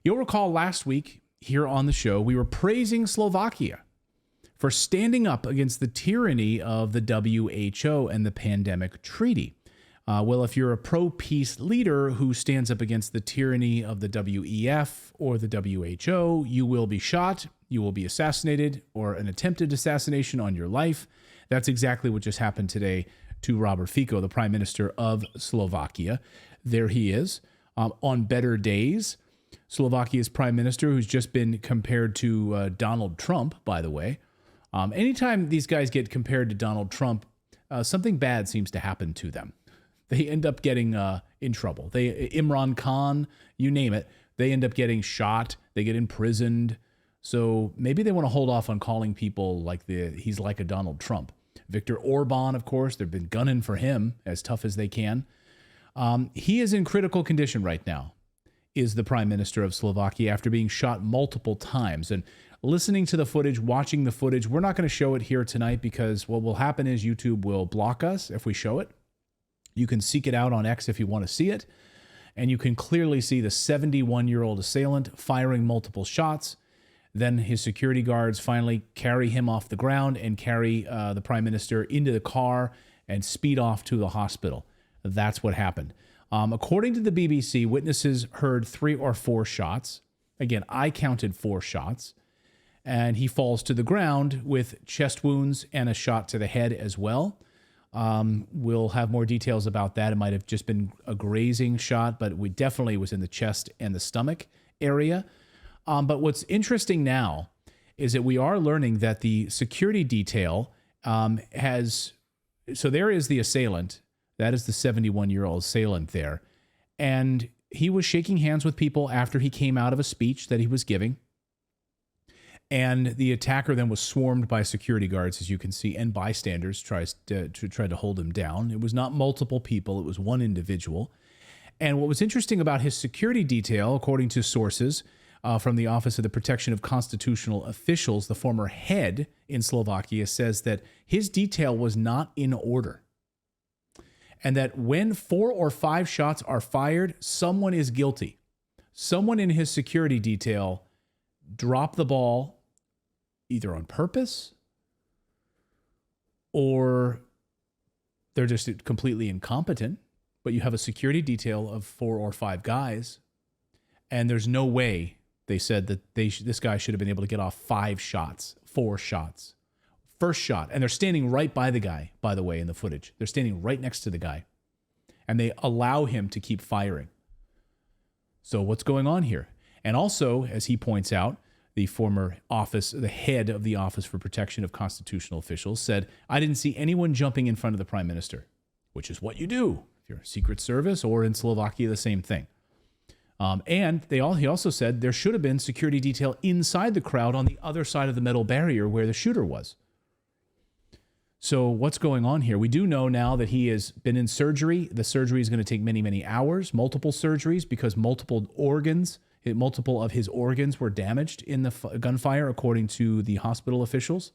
You'll recall last week here on the show, we were praising Slovakia for standing up against the tyranny of the WHO and the pandemic treaty. Well, if you're a pro-peace leader who stands up against the tyranny of the WEF or the WHO, you will be shot, you will be assassinated, or an attempted assassination on your life. That's exactly what just happened today to Robert Fico, the Prime Minister of Slovakia. There he is. On better days, Slovakia's Prime Minister, who's just been compared to Donald Trump, by the way. Anytime these guys get compared to Donald Trump, something bad seems to happen to them. They end up getting in trouble. Imran Khan, you name it, they end up getting shot. They get imprisoned. So maybe they want to hold off on calling people like he's like a Donald Trump. Viktor Orban, of course, they've been gunning for him as tough as they can. He is in critical condition right now, is the Prime Minister of Slovakia, after being shot multiple times. And listening to the footage, watching the footage, we're not going to show it here tonight because what will happen is YouTube will block us if we show it. You can seek it out on X if you want to see it. And you can clearly see the 71-year-old assailant firing multiple shots. Then his security guards finally carry him off the ground and carry the Prime Minister into the car and speed off to the hospital. That's what happened. According to the BBC, witnesses heard 3 or 4 shots. Again, I counted 4 shots. And he falls to the ground with chest wounds and a shot to the head as well. We'll have more details about that. It might have just been a grazing shot, but we definitely was in the chest and the stomach area. But what's interesting now is that we are learning that the security detail so there is the assailant. That is the 71-year-old assailant there. And he was shaking hands with people after he came out of a speech that he was giving. And the attacker then was swarmed by security guards, as you can see, and bystanders tried to hold him down. It was not multiple people. It was one individual. And what was interesting about his security detail, according to sources from the Office of the Protection of Constitutional Officials, the former head in Slovakia, says that his detail was not in order. And that when 4 or 5 shots are fired, someone is guilty. Someone in his security detail dropped the ball either on purpose or they're just completely incompetent. But you have a security detail of 4 or 5 guys, and there's no way, they said, that this guy should have been able to get off 5 shots, 4 shots. First shot, and they're standing right by the guy, by the way, in the footage. They're standing right next to the guy, and they allow him to keep firing. So what's going on here? And also, as he points out, the head of the Office for Protection of Constitutional Officials said, I didn't see anyone jumping in front of the Prime Minister, which is what you do if you're a Secret Service, or in Slovakia, the same thing. And he also said there should have been security detail inside the crowd on the other side of the metal barrier where the shooter was. So what's going on here? We do know now that he has been in surgery. The surgery is going to take many, many hours, multiple surgeries, because multiple of his organs were damaged in the gunfire, according to the hospital officials.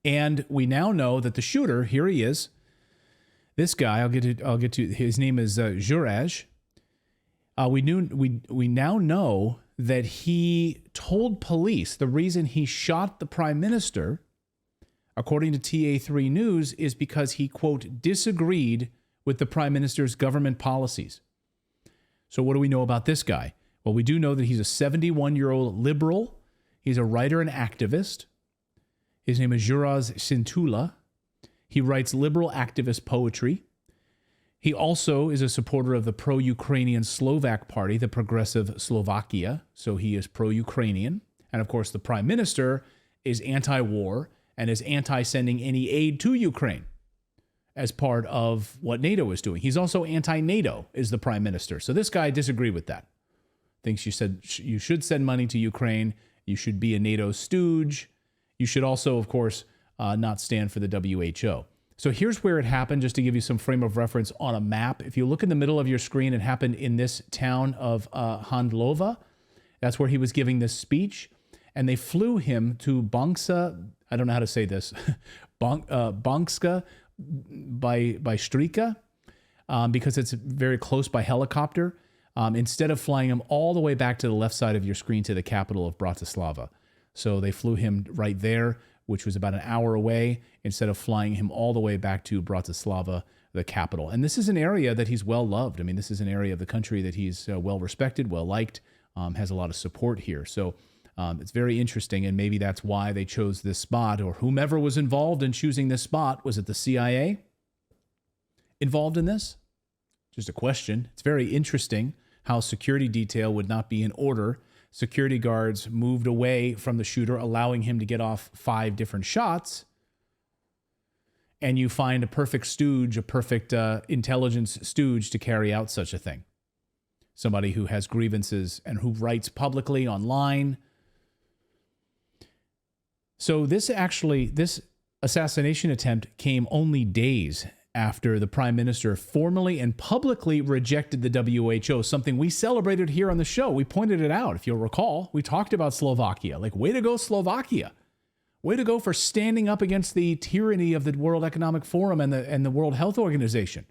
And we now know that the shooter, here he is, this guy, I'll get to his name is Juraj. We now know that he told police the reason he shot the Prime Minister, according to TA3 News, is because he, quote, disagreed with the Prime Minister's government policies. So what do we know about this guy? Well, we do know that he's a 71-year-old liberal. He's a writer and activist. His name is Juraj Cintula. He writes liberal activist poetry. He also is a supporter of the Pro-Ukrainian Slovak Party, the Progressive Slovakia. So he is pro-Ukrainian. And of course, the Prime Minister is anti-war and is anti-sending any aid to Ukraine as part of what NATO is doing. He's also anti-NATO, is the Prime Minister. So this guy disagreed with that. Thinks you should send money to Ukraine. You should be a NATO stooge. You should also, of course, not stand for the WHO. So here's where it happened, just to give you some frame of reference on a map. If you look in the middle of your screen, it happened in this town of Handlova. That's where he was giving this speech. And they flew him to Banksa, I don't know how to say this, Bankska by Strika, because it's very close by helicopter. instead of flying him all the way back to the left side of your screen to the capital of Bratislava. So they flew him right there, which was about an hour away, instead of flying him all the way back to Bratislava, the capital. And this is an area that he's well loved. I mean, this is an area of the country that he's well respected, well liked, has a lot of support here. So it's very interesting, and maybe that's why they chose this spot, or whomever was involved in choosing this spot. Was it the CIA involved in this? Just a question. It's very interesting how security detail would not be in order. Security guards moved away from the shooter, allowing him to get off 5 different shots. And you find a perfect stooge, a perfect intelligence stooge to carry out such a thing. Somebody who has grievances and who writes publicly online. So this assassination attempt came only days after the prime minister formally and publicly rejected the WHO, something we celebrated here on the show. We pointed it out. If you'll recall, we talked about Slovakia. Like, way to go, Slovakia. Way to go for standing up against the tyranny of the World Economic Forum and the World Health Organization,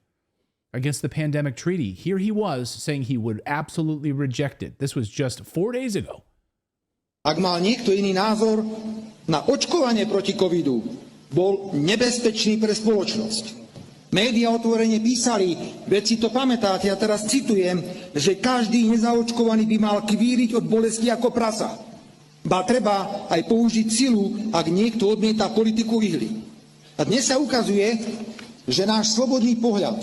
against the pandemic treaty. Here he was saying he would absolutely reject it. This was just 4 days ago. Ak mal niekto iný názor, na očkovanie proti covidu bol nebezpečný pre spoločnosť. Média otvorene písali, veď si to pamätáte, ja teraz citujem, že každý nezaočkovaný by mal kvíriť od bolesti ako prasa. Ba treba aj použiť silu, ak niekto odmieta politiku ihly. A dnes sa ukazuje, že náš slobodný pohľad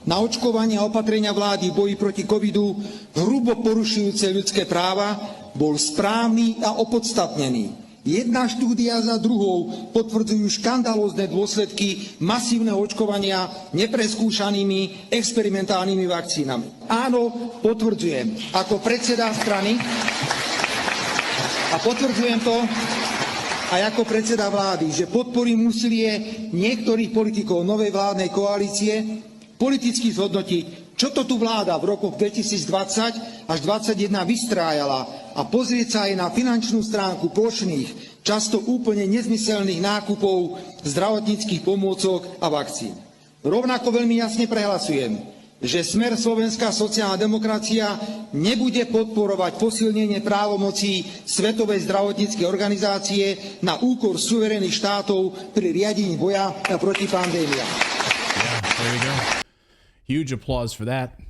na očkovanie a opatrenia vlády v boji proti covidu, hrubo porušujúce ľudské práva, bol správny a opodstatnený. Jedna štúdia za druhou potvrdzujú škandalózne dôsledky masívneho očkovania nepreskúšanými experimentálnymi vakcínami. Áno, potvrdzujem, ako predseda strany a potvrdzujem to aj ako predseda vlády, že podporím úsilie niektorých politikov novej vládnej koalície politicky zhodnotiť, čo to tu vláda v rokoch 2020 až 2021 vystrájala, a pozrieť sa aj na finančnú stránku plošných, často úplne nezmyselných nákupov zdravotníckych pomôcok a vakcín. Rovnako veľmi jasne prehlasujem, že Smer Slovenská sociálna demokracia nebude podporovať posilnenie právomocí Svetovej zdravotníckej organizácie na úkor suverénnych štátov pri riadení boja proti pandémiám. Huge applause for that.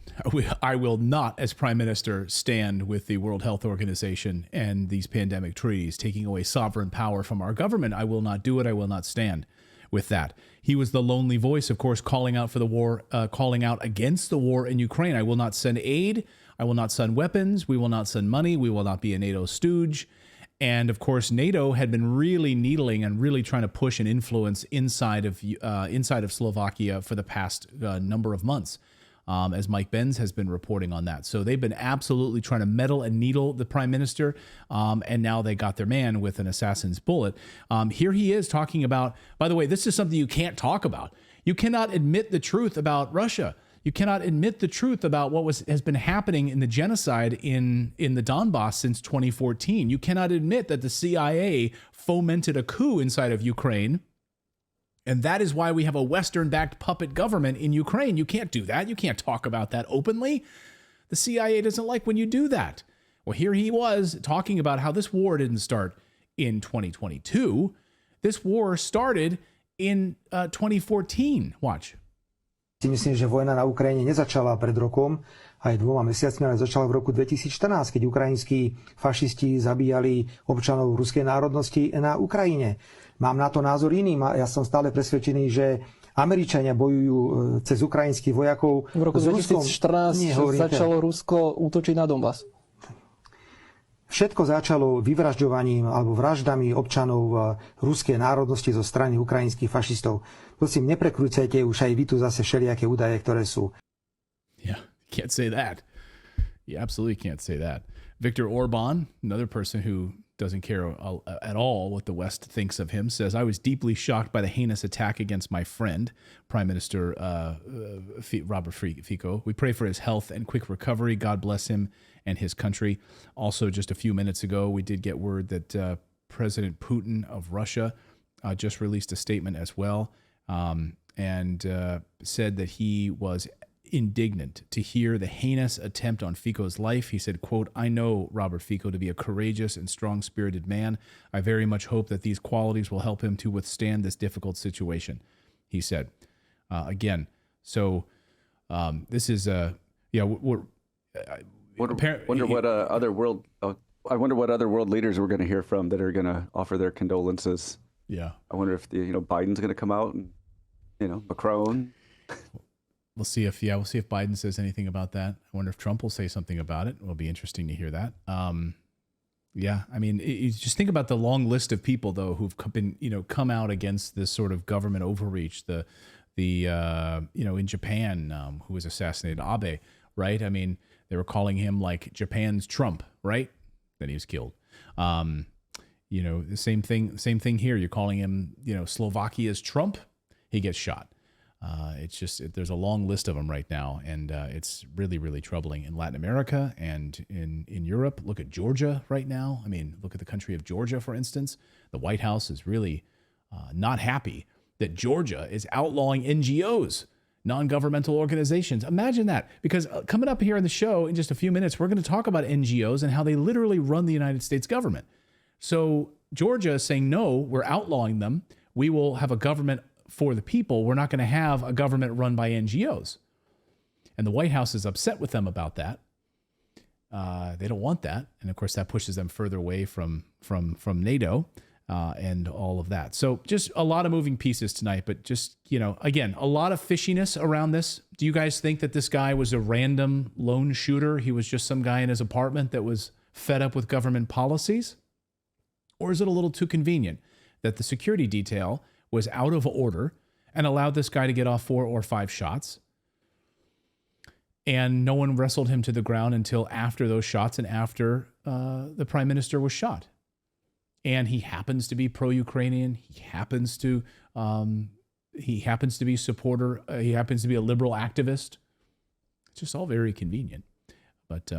I will not, as Prime Minister, stand with the World Health Organization and these pandemic treaties taking away sovereign power from our government. I will not do it. I will not stand with that. He was the lonely voice, of course, calling out for the war, calling out against the war in Ukraine. I will not send aid. I will not send weapons. We will not send money. We will not be a NATO stooge. And of course, NATO had been really needling and really trying to push an influence inside of Slovakia for the past number of months. As Mike Benz has been reporting on that. So they've been absolutely trying to meddle and needle the prime minister, and now they got their man with an assassin's bullet. Here he is talking about, by the way, this is something you can't talk about. You cannot admit the truth about Russia. You cannot admit the truth about what has been happening in the genocide in the Donbass since 2014. You cannot admit that the CIA fomented a coup inside of Ukraine. And that is why we have a Western-backed puppet government in Ukraine. You can't do that. You can't talk about that openly. The CIA doesn't like when you do that. Well, here he was talking about how this war didn't start in 2022. This war started in 2014. Watch. Myslím, že vojna na Ukrajine nezačala pred rokom, aj 2 mesiacmi, ale začala v roku 2014, keď ukrajinskí fašisti zabíjali občanov ruskej národnosti na Ukrajine. Mám na to názor iný. Ja som stále presvedčený, že Američania bojujú cez ukrajinských vojakov. V roku 2014 začalo Rusko útočiť na Donbas. Všetko začalo vyvražďovaním alebo vraždami občanov ruskej národnosti zo strany ukrajinských fašistov. Prosím, neprekrúcajte už aj vy tu zase všelijaké údaje, ktoré sú. Yeah, can't say that. You absolutely can't say that. Viktor Orbán, another person who doesn't care at all what the West thinks of him, says, I was deeply shocked by the heinous attack against my friend, Prime Minister Robert Fico. We pray for his health and quick recovery. God bless him and his country. Also, just a few minutes ago, we did get word that President Putin of Russia just released a statement as well, and said that he was indignant to hear the heinous attempt on Fico's life. He said, quote, "I know Robert Fico to be a courageous and strong-spirited man. I very much hope that these qualities will help him to withstand this difficult situation," he said. Again, so this is I wonder what other world leaders we're going to hear from that are going to offer their condolences. Yeah, I wonder if Biden's going to come out and Macron. We'll see if Biden says anything about that. I wonder if Trump will say something about it. It'll be interesting to hear that. Yeah, I mean, you just think about the long list of people though who've been come out against this sort of government overreach. The in Japan, who was assassinated, Abe, right? I mean, they were calling him like Japan's Trump, right? Then he was killed. The same thing here. You're calling him, Slovakia's Trump. He gets shot. It's just, there's a long list of them right now, and it's really, really troubling in Latin America and in Europe. Look at Georgia right now. I mean, look at the country of Georgia, for instance. The White House is really not happy that Georgia is outlawing NGOs, non-governmental organizations. Imagine that, because coming up here in the show in just a few minutes, we're going to talk about NGOs and how they literally run the United States government. So Georgia is saying, no, we're outlawing them. We will have a government for the people. We're not going to have a government run by NGOs. And the White House is upset with them about that. They don't want that. And of course, that pushes them further away from NATO and all of that. So just a lot of moving pieces tonight, but just, again, a lot of fishiness around this. Do you guys think that this guy was a random lone shooter? He was just some guy in his apartment that was fed up with government policies? Or is it a little too convenient that the security detail was out of order and allowed this guy to get off 4 or 5 shots, and no one wrestled him to the ground until after those shots and after the prime minister was shot? And he happens to be pro-Ukrainian. He happens to be supporter. He happens to be a liberal activist. It's just all very convenient. But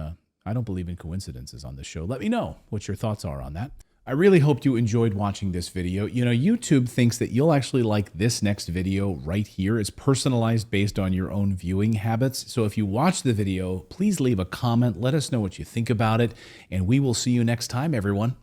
I don't believe in coincidences on this show. Let me know what your thoughts are on that. I really hope you enjoyed watching this video. YouTube thinks that you'll actually like this next video right here. It's personalized based on your own viewing habits. So if you watch the video, please leave a comment. Let us know what you think about it. And we will see you next time, everyone.